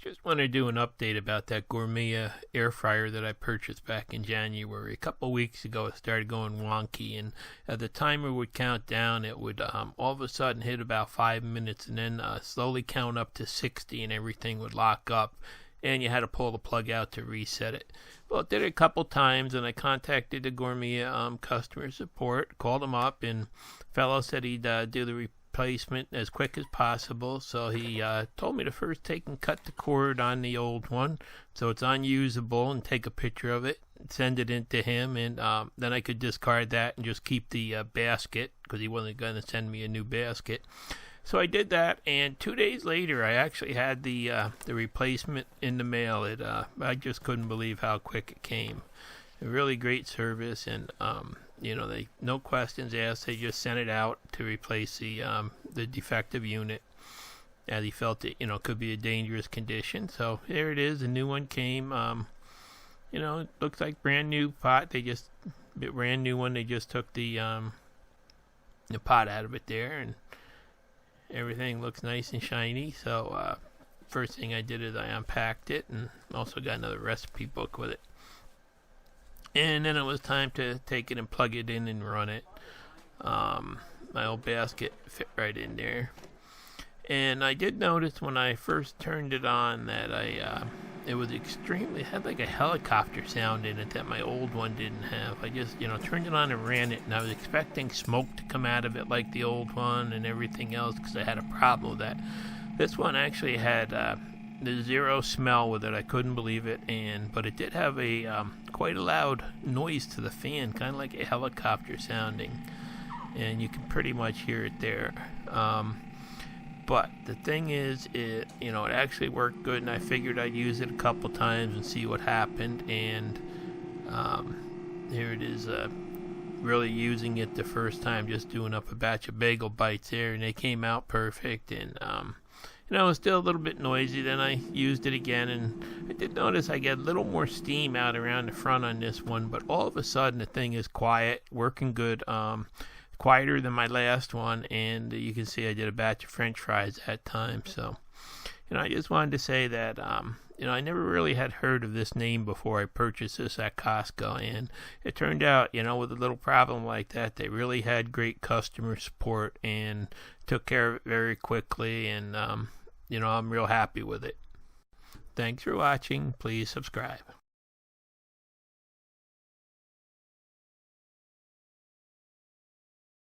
Just want to do an update about that Gourmia air fryer that I purchased back in January. A couple of weeks ago, it started going wonky, and the timer would count down. It would all of a sudden hit about 5 minutes, and then slowly count up to 60, and everything would lock up, and you had to pull the plug out to reset it. Well, it did it a couple times, and I contacted the Gourmia customer support, called them up, and the fellow said he'd do the replacement as quick as possible. So he told me to first take and cut the cord on the old one so it's unusable, and take a picture of it, send it in to him, and then I could discard that and just keep the basket, because he wasn't going to send me a new basket. So I did that, and 2 days later I actually had the replacement in the mail. I just couldn't believe how quick it came. A really great service, and they no questions asked. They just sent it out to replace the defective unit, as he felt it could be a dangerous condition. So there it is. A new one came. It looks like brand new pot. Brand new one. They just took the pot out of it there, and everything looks nice and shiny. So first thing I did is I unpacked it, and also got another recipe book with it. And then it was time to take it and plug it in and run it. My old basket fit right in there. And I did notice when I first turned it on that it had like a helicopter sound in it that my old one didn't have. I just, turned it on and ran it, and I was expecting smoke to come out of it like the old one and everything else, because I had a problem with that. This one actually had the zero smell with it. I couldn't believe it, but it did have a quite a loud noise to the fan, kind of like a helicopter sounding, and you can pretty much hear it there. But the thing is, it actually worked good, and I figured I'd use it a couple times and see what happened. And here it is, really using it the first time, just doing up a batch of bagel bites there, and they came out perfect. And it was still a little bit noisy. Then I used it again, and I did notice I get a little more steam out around the front on this one, but all of a sudden the thing is quiet, working good, quieter than my last one. And you can see I did a batch of French fries that time. So I just wanted to say that I never really had heard of this name before I purchased this at Costco, and it turned out, with a little problem like that, they really had great customer support and took care of it very quickly, and I'm real happy with it. Thanks for watching. Please subscribe.